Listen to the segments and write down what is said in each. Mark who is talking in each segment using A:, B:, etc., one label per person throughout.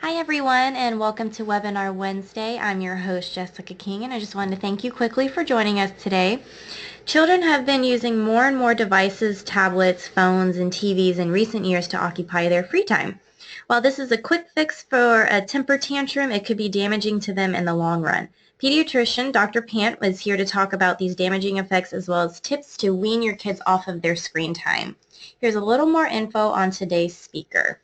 A: Hi everyone, and welcome to Webinar Wednesday. I'm your host Jessica King, and I just wanted to thank you quickly for joining us today. Children have been using more and more devices, tablets, phones, and TVs in recent years to occupy their free time. While this is a quick fix for a temper tantrum, it could be damaging to them in the long run. Pediatrician Dr. Pant was here to talk about these damaging effects as well as tips to wean your kids off of their screen time. Here's a little more info on today's speaker.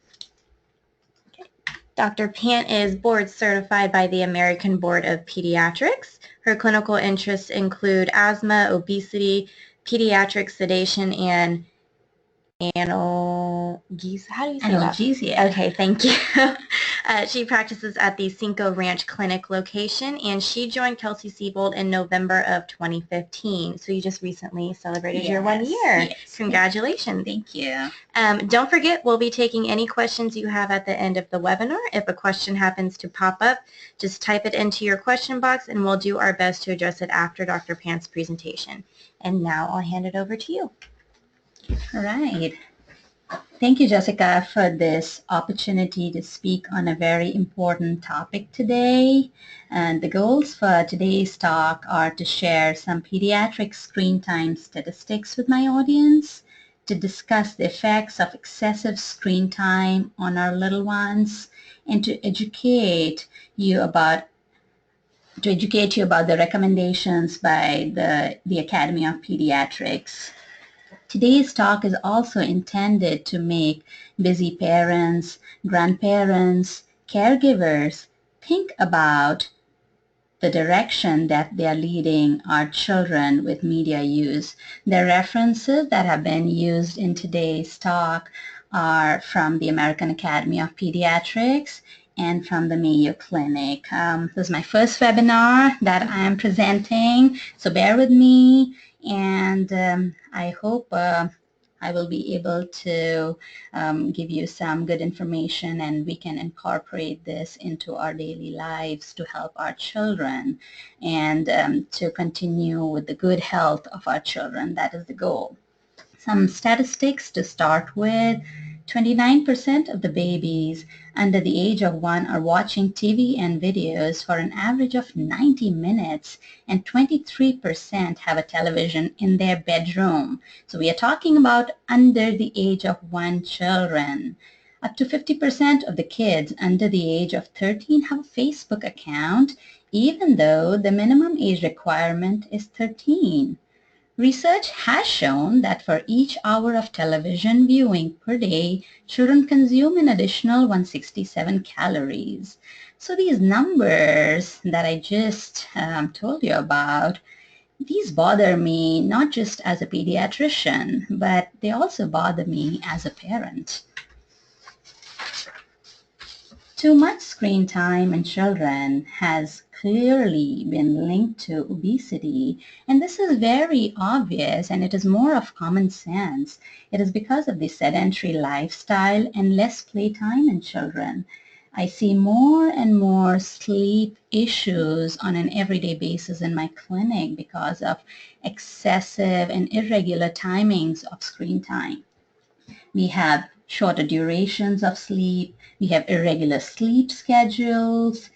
A: Dr. Pant is board certified by the American Board of Pediatrics. Her clinical interests include asthma, obesity, pediatric sedation, and analgesia. How do you say that?
B: Analgesia.
A: Okay, thank you. She practices at the Cinco Ranch Clinic location, and she joined Kelsey-Seybold in November of 2015. So you just recently celebrated your 1 year.
B: Yes.
A: Congratulations.
B: Thank you.
A: Don't forget, we'll be taking any questions you have at the end of the webinar. If a question happens to pop up, just type it into your question box, and we'll do our best to address it after Dr. Pant's presentation. And now I'll hand it over to you.
B: All right. Thank you, Jessica, for this opportunity to speak on a very important topic today. And the goals for today's talk are to share some pediatric screen time statistics with my audience, to discuss the effects of excessive screen time on our little ones, and to educate you about the recommendations by the Academy of Pediatrics. Today's talk is also intended to make busy parents, grandparents, caregivers think about the direction that they are leading our children with media use. The references that have been used in today's talk are from the American Academy of Pediatrics and from the Mayo Clinic. This is my first webinar that I am presenting, so bear with me, and I hope I will be able to give you some good information, and we can incorporate this into our daily lives to help our children and to continue with the good health of our children. That is the goal. Some statistics to start with. 29% of the babies under the age of 1 are watching TV and videos for an average of 90 minutes, and 23% have a television in their bedroom. So we are talking about under the age of 1 children. Up to 50% of the kids under the age of 13 have a Facebook account, even though the minimum age requirement is 13. Research has shown that for each hour of television viewing per day, children consume an additional 167 calories. So these numbers that I just told you about, these bother me not just as a pediatrician, but they also bother me as a parent. Too much screen time in children has clearly been linked to obesity, and this is very obvious, and it is more of common sense. It is because of the sedentary lifestyle and less playtime in children. I see more and more sleep issues on an everyday basis in my clinic because of excessive and irregular timings of screen time. We have shorter durations of sleep. We have irregular sleep schedules.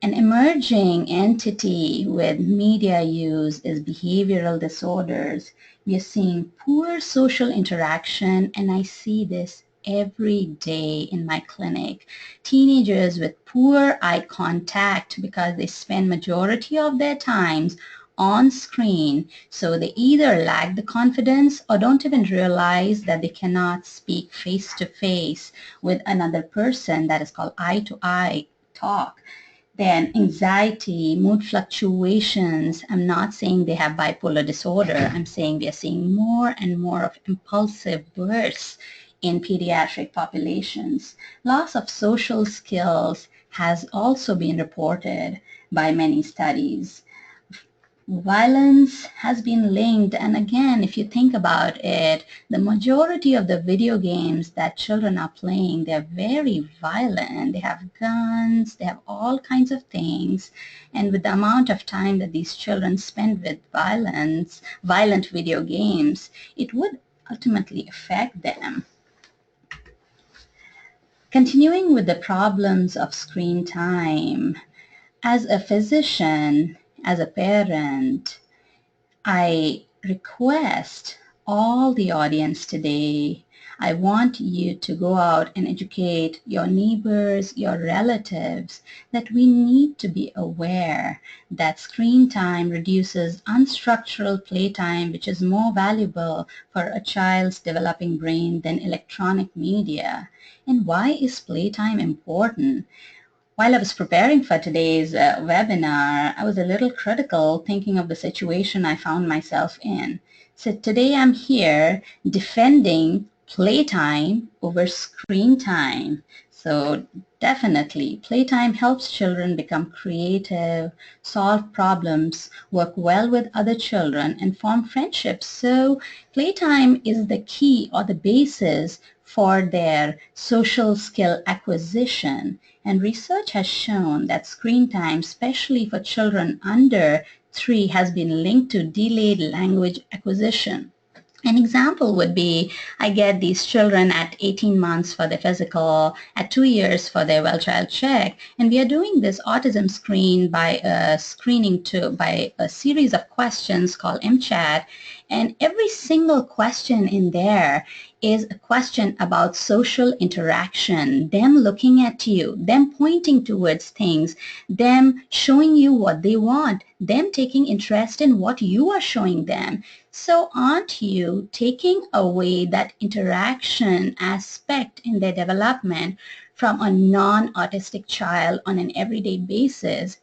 B: An emerging entity with media use is behavioral disorders. We are seeing poor social interaction, and I see this every day in my clinic. Teenagers with poor eye contact because they spend majority of their times on screen, so they either lack the confidence or don't even realize that they cannot speak face to face with another person. That is called eye to eye talk. Then anxiety, mood fluctuations. I'm not saying they have bipolar disorder. I'm saying we are seeing more and more of impulsive bursts in pediatric populations. Loss of social skills has also been reported by many studies. Violence has been linked, and again, if you think about it, the majority of the video games that children are playing, they're very violent. They have guns, they have all kinds of things, and with the amount of time that these children spend with violent video games, it would ultimately affect them. Continuing with the problems of screen time, as a physician, as a parent, I request all the audience today, I want you to go out and educate your neighbors, your relatives, that we need to be aware that screen time reduces unstructured playtime, which is more valuable for a child's developing brain than electronic media. And why is playtime important? While I was preparing for today's webinar, I was a little critical thinking of the situation I found myself in. So today I'm here defending playtime over screen time. So definitely, playtime helps children become creative, solve problems, work well with other children, and form friendships. So playtime is the key or the basis for their social skill acquisition. And research has shown that screen time, especially for children under 3, has been linked to delayed language acquisition. An example would be, I get these children at 18 months for their physical, at 2 years for their well-child check, and we are doing this autism screen by by a series of questions called MChat, and every single question in there is a question about social interaction, them looking at you, them pointing towards things, them showing you what they want, them taking interest in what you are showing them. So aren't you taking away that interaction aspect in their development from a non-autistic child on an everyday basis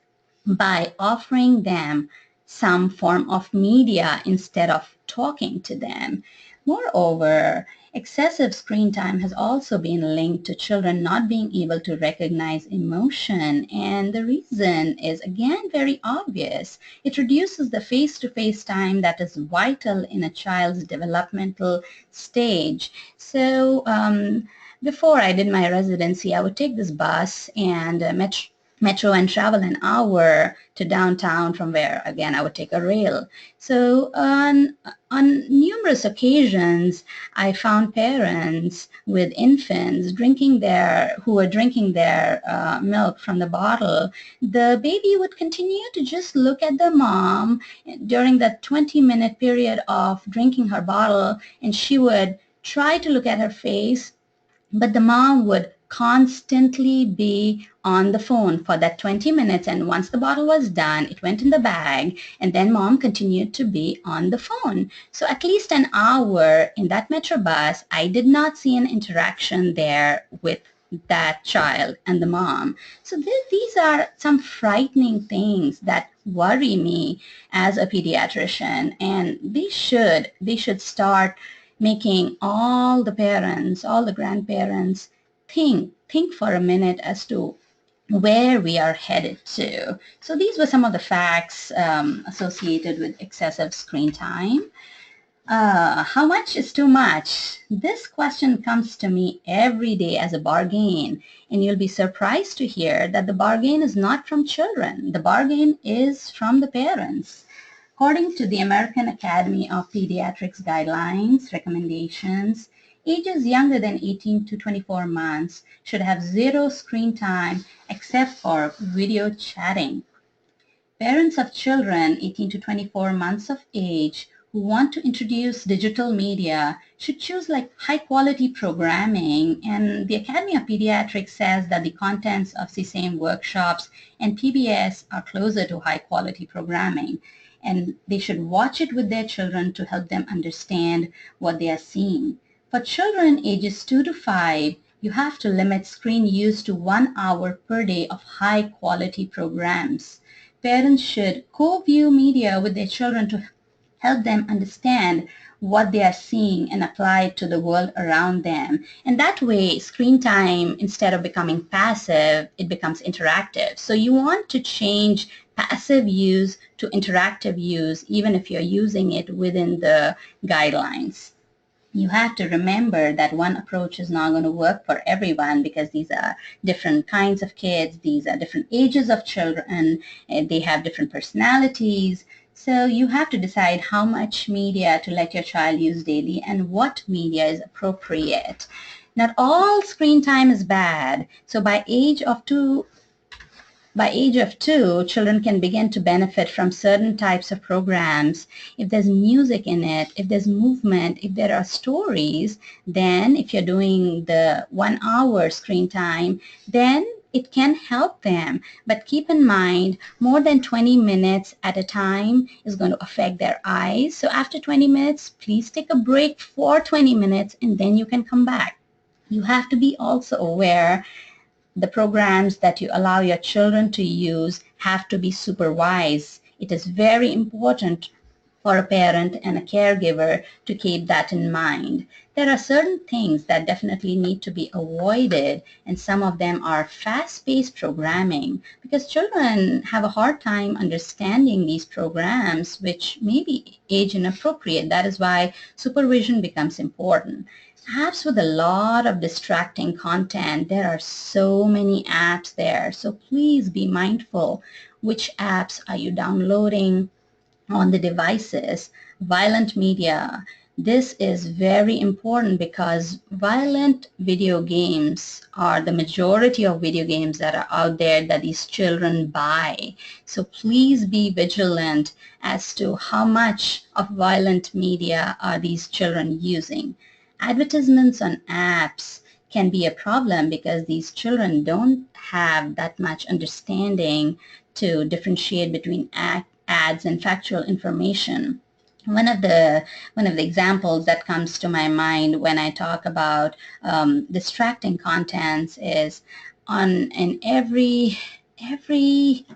B: by offering them some form of media instead of talking to them? Moreover, excessive screen time has also been linked to children not being able to recognize emotion, and the reason is again very obvious. It reduces the face-to-face time that is vital in a child's developmental stage. So before I did my residency, I would take this bus and metro and travel an hour to downtown, from where again I would take a rail. So on numerous occasions I found parents with infants who were drinking their milk from the bottle. The baby would continue to just look at the mom during that 20-minute period of drinking her bottle, and she would try to look at her face, but the mom would constantly be on the phone for that 20 minutes, and once the bottle was done, it went in the bag, and then mom continued to be on the phone. So at least an hour in that metro bus, I did not see an interaction there with that child and the mom. So these are some frightening things that worry me as a pediatrician, and they should start making all the parents, all the grandparents think for a minute as to where we are headed to. So these were some of the facts associated with excessive screen time. How much is too much? This question comes to me every day as a bargain, and you'll be surprised to hear that the bargain is not from children. The bargain is from the parents. According to the American Academy of Pediatrics guidelines recommendations, ages younger than 18 to 24 months should have 0 screen time except for video chatting. Parents of children 18 to 24 months of age who want to introduce digital media should choose like high quality programming, and the Academy of Pediatrics says that the contents of CSAME workshops and PBS are closer to high quality programming, and they should watch it with their children to help them understand what they are seeing. For children ages 2 to 5, you have to limit screen use to 1 hour per day of high quality programs. Parents should co-view media with their children to help them understand what they are seeing and apply it to the world around them. And that way, screen time, instead of becoming passive, it becomes interactive. So you want to change passive use to interactive use, even if you're using it within the guidelines. You have to remember that one approach is not going to work for everyone, because these are different kinds of kids, these are different ages of children, and they have different personalities. So you have to decide how much media to let your child use daily and what media is appropriate. Not all screen time is bad. So by age of two, children can begin to benefit from certain types of programs. If there's music in it, if there's movement, if there are stories, then if you're doing the 1 hour screen time, then it can help them. But keep in mind, more than 20 minutes at a time is going to affect their eyes. So after 20 minutes, please take a break for 20 minutes and then you can come back. You have to be also aware the programs that you allow your children to use have to be supervised. It is very important for a parent and a caregiver to keep that in mind. There are certain things that definitely need to be avoided, and some of them are fast-paced programming because children have a hard time understanding these programs, which may be age inappropriate. That is why supervision becomes important. Apps with a lot of distracting content. There are so many apps there. So please be mindful. Which apps are you downloading on the devices? Violent media. This is very important because violent video games are the majority of video games that are out there that these children buy. So please be vigilant as to how much of violent media are these children using. Advertisements on apps can be a problem because these children don't have that much understanding to differentiate between ads and factual information. One of the examples that comes to my mind when I talk about distracting contents is on an every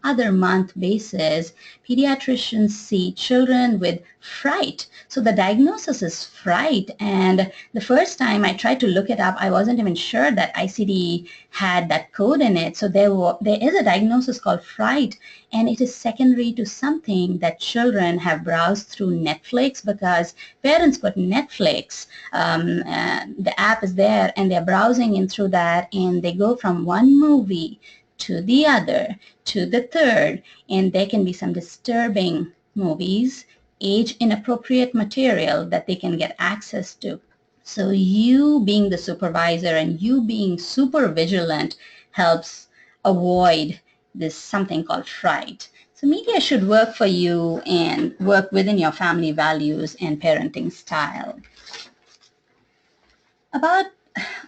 B: other month basis, pediatricians see children with fright. So the diagnosis is fright. And the first time I tried to look it up, I wasn't even sure that ICD had that code in it. So there is a diagnosis called fright, and it is secondary to something that children have browsed through Netflix because parents put Netflix, the app is there, and they're browsing in through that, and they go from one movie to the other, to the third, and there can be some disturbing movies, age inappropriate material that they can get access to. So you being the supervisor and you being super vigilant helps avoid this something called fright. So media should work for you and work within your family values and parenting style. About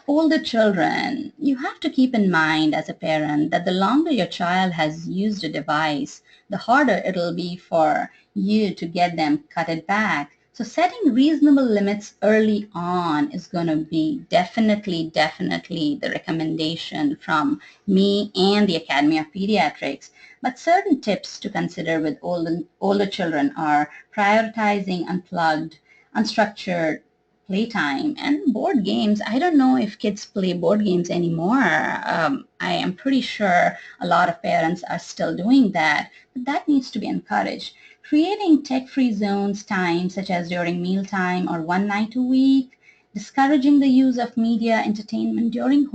B: older children, you have to keep in mind as a parent that the longer your child has used a device, the harder it'll be for you to get them cut it back. So setting reasonable limits early on is going to be definitely the recommendation from me and the Academy of Pediatrics. But certain tips to consider with older children are prioritizing unplugged, unstructured playtime and board games. I don't know if kids play board games anymore. I am pretty sure a lot of parents are still doing that, but that needs to be encouraged. Creating tech-free zones time, such as during mealtime or one night a week, discouraging the use of media entertainment during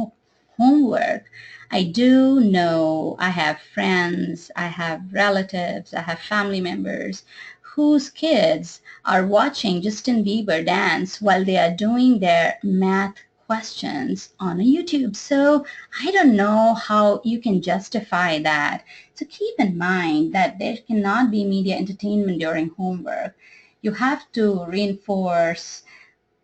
B: homework. I do know I have friends, I have relatives, I have family members whose kids are watching Justin Bieber dance while they are doing their math questions on a YouTube. So I don't know how you can justify that. So keep in mind that there cannot be media entertainment during homework. You have to reinforce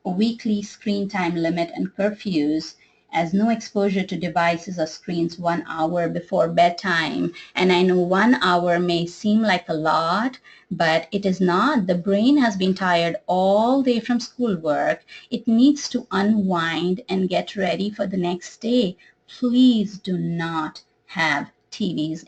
B: a weekly screen time limit and curfews as no exposure to devices or screens 1 hour before bedtime. And I know 1 hour may seem like a lot, but it is not. The brain has been tired all day from schoolwork. It needs to unwind and get ready for the next day. Please do not have TVs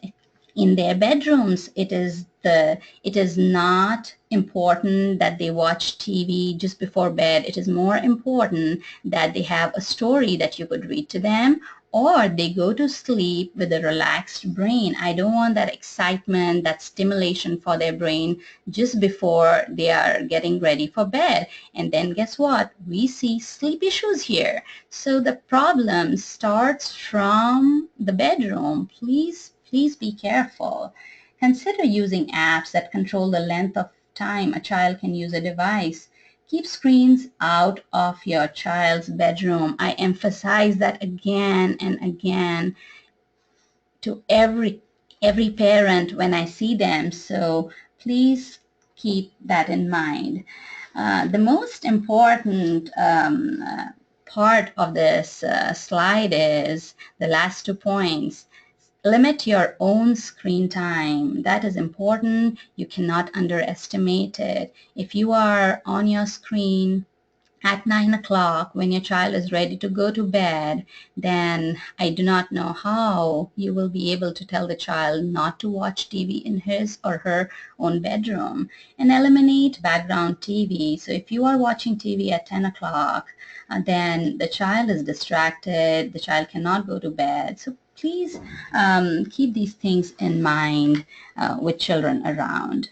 B: in their bedrooms. It is not important that they watch TV just before bed. It is more important that they have a story that you could read to them, or they go to sleep with a relaxed brain. I don't want that excitement, that stimulation for their brain just before they are getting ready for bed. And then guess what? We see sleep issues here. So the problem starts from the bedroom. Please be careful. Consider using apps that control the length of time a child can use a device. Keep screens out of your child's bedroom. I emphasize that again and again to every parent when I see them. So please keep that in mind. The most important part of this slide is the last 2 points. Limit your own screen time. That is important. You cannot underestimate it. If you are on your screen at 9 o'clock when your child is ready to go to bed, then I do not know how you will be able to tell the child not to watch TV in his or her own bedroom. And eliminate background TV. So if you are watching TV at 10 o'clock, then the child is distracted, the child cannot go to bed. So please keep these things in mind with children around.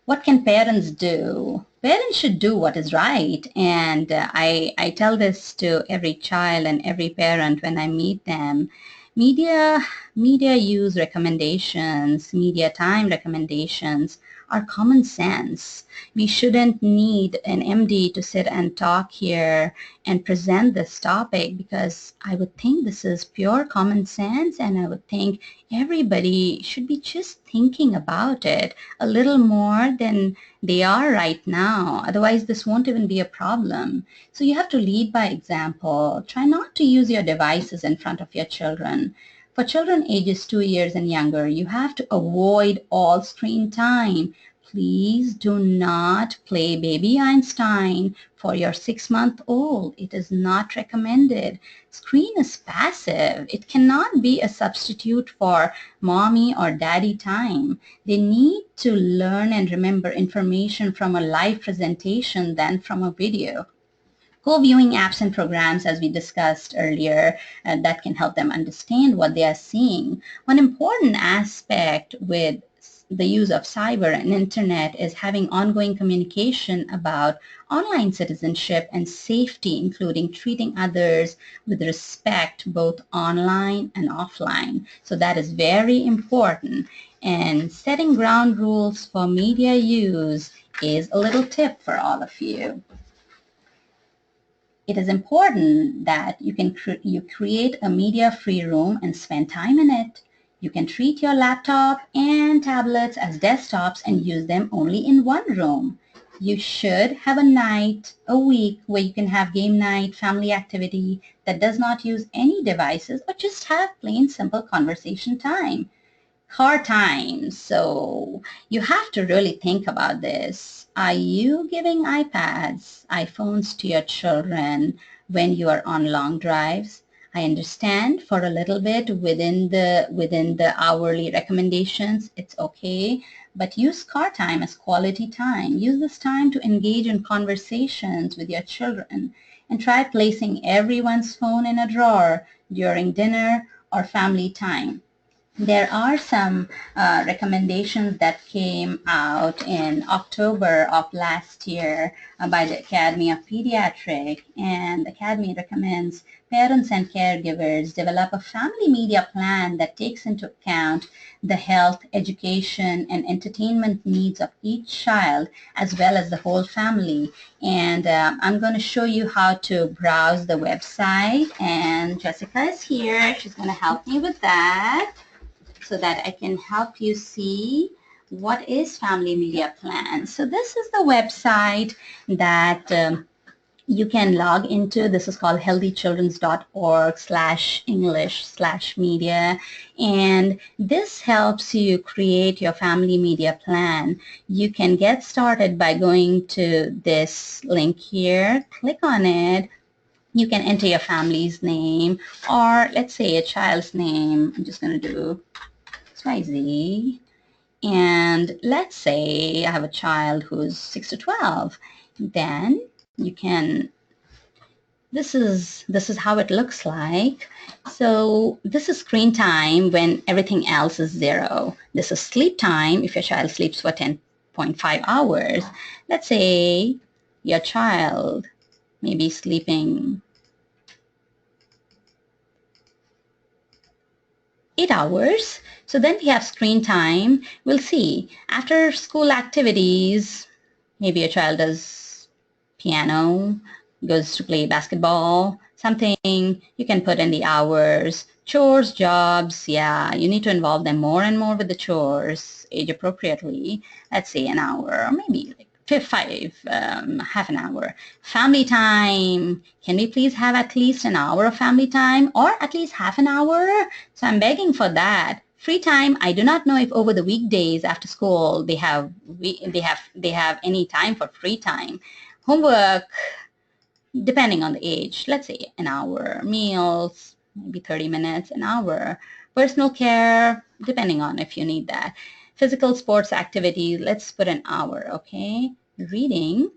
B: What can parents do? Parents should do what is right. And I tell this to every child and every parent when I meet them. Media use recommendations, media time recommendations are common sense. We shouldn't need an MD to sit and talk here and present this topic, because I would think this is pure common sense, and I would think everybody should be just thinking about it a little more than they are right now. Otherwise, this won't even be a problem. So you have to lead by example. Try not to use your devices in front of your children. For children ages 2 years and younger, you have to avoid all screen time. Please do not play Baby Einstein for your 6-month-old. It is not recommended. Screen is passive. It cannot be a substitute for mommy or daddy time. They need to learn and remember information from a live presentation than from a video. Co-viewing apps and programs, as we discussed earlier, that can help them understand what they are seeing. One important aspect with the use of cyber and internet is having ongoing communication about online citizenship and safety, including treating others with respect both online and offline. So that is very important. And setting ground rules for media use is a little tip for all of you. It is important that you create a media-free room and spend time in it. You can treat your laptop and tablets as desktops and use them only in one room. You should have a night, a week, where you can have game night, family activity that does not use any devices, but just have plain simple conversation time. Hard times. So you have to really think about this. Are you giving iPads, iPhones to your children when you are on long drives? I understand for a little bit within the hourly recommendations, it's okay, but use car time as quality time. Use this time to engage in conversations with your children, and try placing everyone's phone in a drawer during dinner or family time. There are some recommendations that came out in October of last year by the Academy of Pediatrics, and the Academy recommends parents and caregivers develop a family media plan that takes into account the health, education, and entertainment needs of each child as well as the whole family. And I'm going to show you how to browse the website, and Jessica is here. She's going to help me with that, so that I can help you see what is Family Media Plan. So this is the website that you can log into. This is called healthychildrens.org/English/media, and this helps you create your family media plan. You can get started by going to this link here. Click on it. You can enter your family's name, or let's say a child's name. I'm just going to do XYZ. And let's say I have a child who's 6 to 12. Then you can, this is how it looks like. So this is screen time when everything else is 0. This is sleep time if your child sleeps for 10.5 hours. Let's say your child may be sleeping 8 hours. So then we have screen time. We'll see. After school activities, Maybe your child does piano, goes to play basketball, something you can put in the hours. Chores, jobs, yeah, you need to involve them more and more with the chores, age appropriately. Let's say an hour, or maybe like half an hour. Family time, can we please have at least an hour of family time, or at least half an hour? So I'm begging for that. Free time, I do not know if over the weekdays after school they have any time for free time. Homework, depending on the age, let's say an hour. Meals, maybe 30 minutes, an hour. Personal care, depending on if you need that. Physical sports activity, let's put an hour, okay? Reading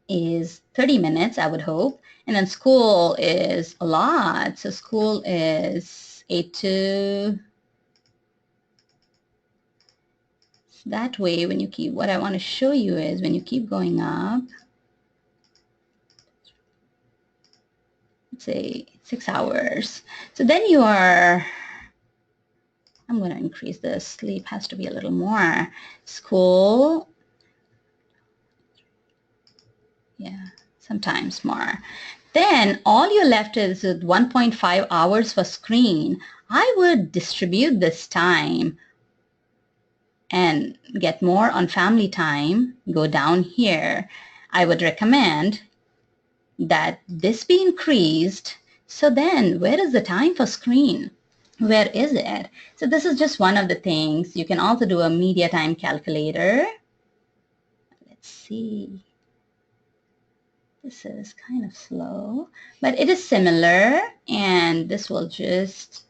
B: is 30 minutes, I would hope. And then school is a lot. So school is 8 to... That way, when you keep... What I want to show you is when you keep going up, let's say 6 hours. So then you are... I'm going to increase the sleep, has to be a little more. School, yeah, sometimes more. Then all you're left is with 1.5 hours for screen. I would distribute this time and get more on family time. Go down here. I would recommend that this be increased. So then where is the time for screen? Where is it? So this is just one of the things. You can also do a media time calculator. Let's see. This is kind of slow, but it is similar, and this will just,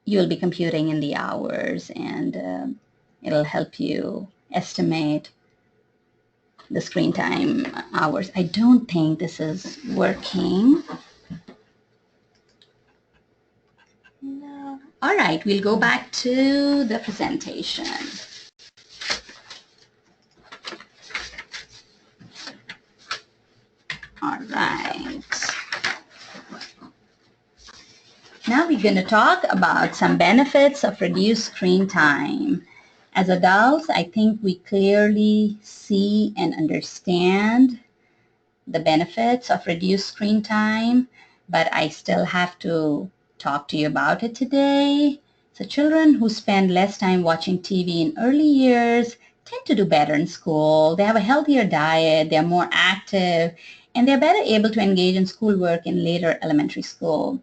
B: you'll be computing in the hours, and it'll help you estimate the screen time hours. I don't think this is working. No. All right, we'll go back to the presentation. All right. Now we're going to talk about some benefits of reduced screen time. As adults, I think we clearly see and understand the benefits of reduced screen time, but I still have to talk to you about it today. So children who spend less time watching TV in early years tend to do better in school. They have a healthier diet, they're more active, and they're better able to engage in schoolwork in later elementary school.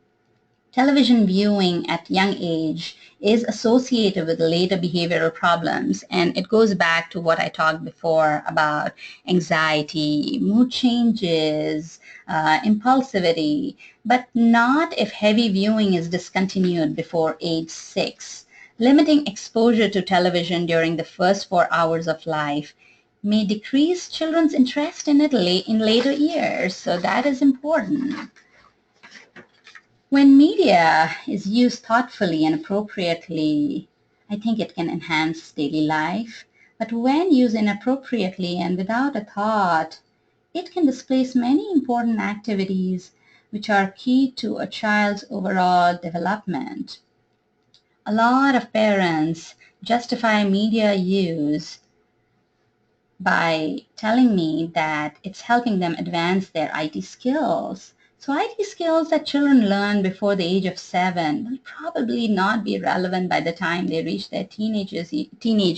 B: Television viewing at young age is associated with later behavioral problems, and it goes back to what I talked before about anxiety, mood changes, impulsivity, but not if heavy viewing is discontinued before age 6. Limiting exposure to television during the first 4 hours of life may decrease children's interest in it in later years, so that is important. When media is used thoughtfully and appropriately, I think it can enhance daily life. But when used inappropriately and without a thought, it can displace many important activities which are key to a child's overall development. A lot of parents justify media use by telling me that it's helping them advance their IT skills. So IT skills that children learn before the age of 7 will probably not be relevant by the time they reach their teenage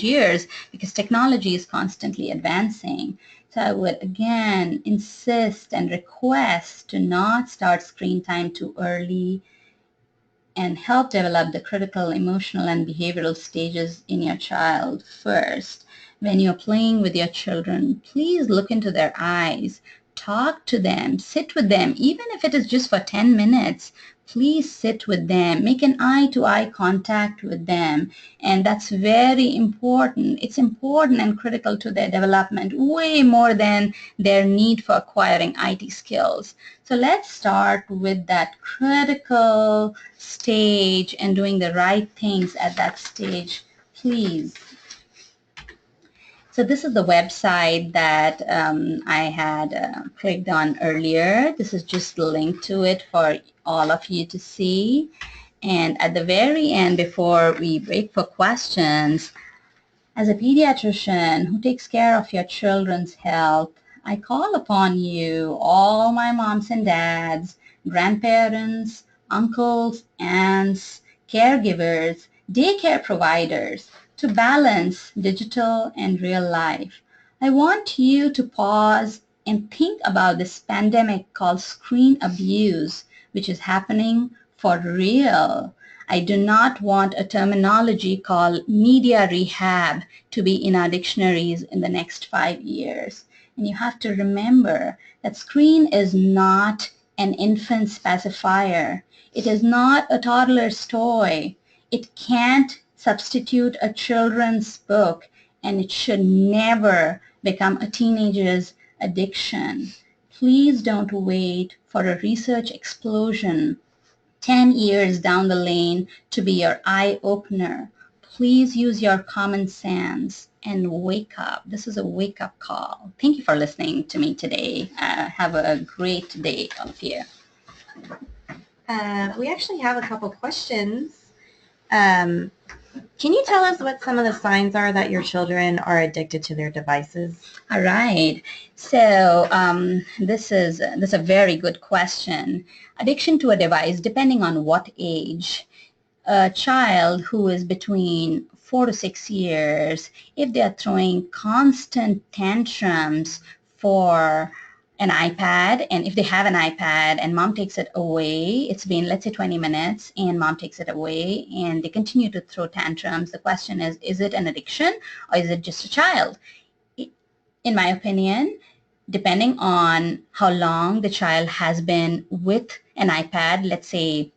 B: years because technology is constantly advancing. So I would again insist and request to not start screen time too early and help develop the critical emotional and behavioral stages in your child first. When you're playing with your children, please look into their eyes, talk to them, sit with them, even if it is just for 10 minutes. Please sit with them, make an eye-to-eye contact with them, and that's very important. It's important and critical to their development, way more than their need for acquiring IT skills. So let's start with that critical stage and doing the right things at that stage, please. So this is the website that I had clicked on earlier. This is just the link to it for all of you to see. And at the very end, before we break for questions, As a pediatrician who takes care of your children's health, I call upon you, all my moms and dads, grandparents, uncles, aunts, caregivers, daycare providers, to balance digital and real life. I want you to pause and think about this pandemic called screen abuse, which is happening for real. I do not want a terminology called media rehab to be in our dictionaries in the next 5 years. And you have to remember that screen is not an infant's pacifier. It is not a toddler's toy. It can't substitute a children's book, and it should never become a teenager's addiction. Please don't wait for a research explosion 10 years down the lane to be your eye-opener. Please use your common sense and wake up. This is a wake-up call. Thank you for listening to me today. Have a great day, all of you.
A: We actually have a couple questions. Can you tell us what some of the signs are that your children are addicted to their devices?
B: All right. So this is a very good question. Addiction to a device, depending on what age. A child who is between 4 to 6 years, if they are throwing constant tantrums for an iPad, and if they have an iPad and mom takes it away, it's been, let's say, 20 minutes, and mom takes it away, and they continue to throw tantrums, the question is it an addiction or is it just a child? In my opinion, depending on how long the child has been with an iPad, let's say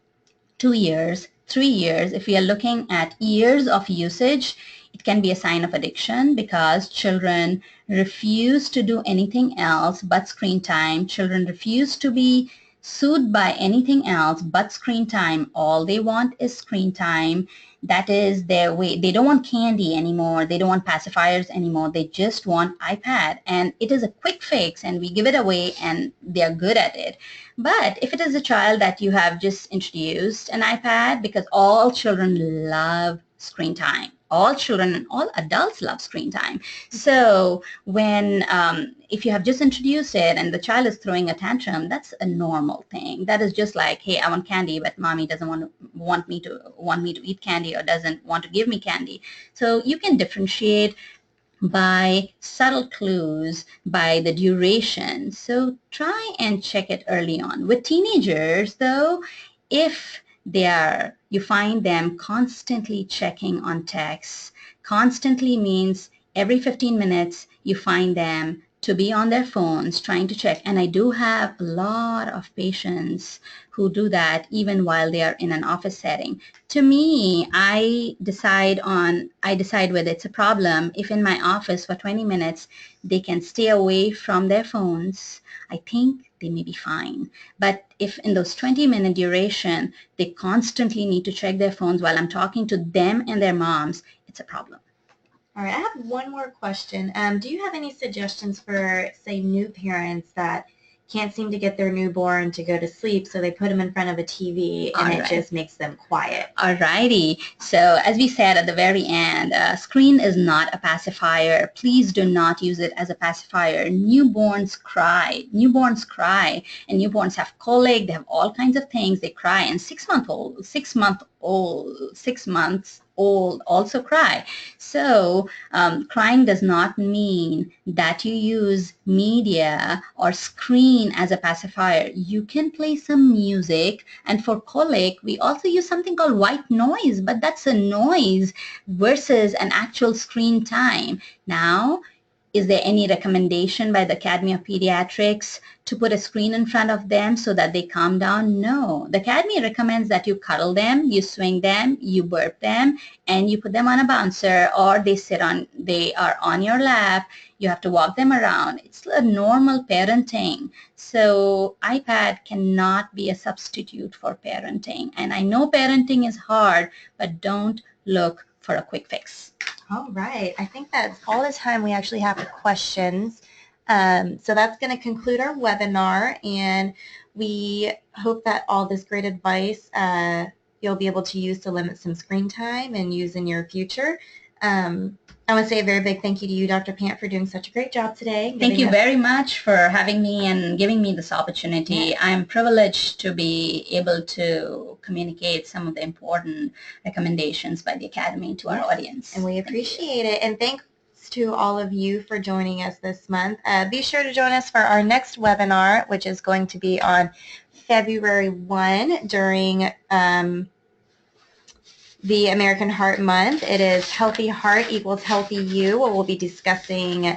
B: 2 years, 3 years, if we are looking at years of usage, it can be a sign of addiction because children refuse to do anything else but screen time. Children refuse to be soothed by anything else but screen time. All they want is screen time. That is their way. They don't want candy anymore. They don't want pacifiers anymore. They just want iPad. And it is a quick fix, and we give it away, and they're good at it. But if it is a child that you have just introduced an iPad, because all children love screen time. All children and all adults love screen time. So when, if you have just introduced it and the child is throwing a tantrum, that's a normal thing. That is just like, hey, I want candy, but mommy doesn't want me to eat candy or doesn't want to give me candy. So you can differentiate by subtle clues, by the duration. So try and check it early on. With teenagers, though, if you find them constantly checking on texts, constantly means every 15 minutes you find them to be on their phones trying to check. And I do have a lot of patients who do that even while they are in an office setting. To me, I decide whether it's a problem. If in my office for 20 minutes they can stay away from their phones, I think they may be fine. But if in those 20-minute duration they constantly need to check their phones while I'm talking to them and their moms, it's a problem.
A: All right, I have one more question. Do you have any suggestions for, say, new parents that can't seem to get their newborn to go to sleep, so they put them in front of a TV and it just makes them quiet?
B: Alrighty. So as we said at the very end, screen is not a pacifier. Please do not use it as a pacifier. Newborns cry. Newborns cry. And newborns have colic. They have all kinds of things. They cry. And 6 months old also cry. So crying does not mean that you use media or screen as a pacifier. You can play some music, and for colic we also use something called white noise, but that's a noise versus an actual screen time. Now, is there any recommendation by the Academy of Pediatrics to put a screen in front of them so that they calm down? No. The Academy recommends that you cuddle them, you swing them, you burp them, and you put them on a bouncer, or they are on your lap. You have to walk them around. It's a normal parenting. So iPad cannot be a substitute for parenting. And I know parenting is hard, but don't look for a quick fix.
A: All right. I think that's all the time we actually have for questions. So that's going to conclude our webinar, and we hope that all this great advice you'll be able to use to limit some screen time and use in your future. I want to say a very big thank you to you, Dr. Pant, for doing such a great job today.
B: Thank you very much for having me and giving me this opportunity. Yeah. I'm privileged to be able to communicate some of the important recommendations by the Academy to our audience.
A: And we appreciate it. And thanks to all of you for joining us this month. Be sure to join us for our next webinar, which is going to be on February 1 during the American Heart Month. It is Healthy Heart equals Healthy You. We'll be discussing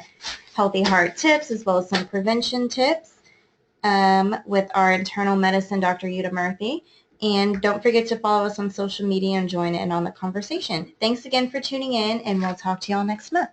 A: healthy heart tips as well as some prevention tips with our internal medicine, Dr. Yuta Murthy. And don't forget to follow us on social media and join in on the conversation. Thanks again for tuning in, and we'll talk to y'all next month.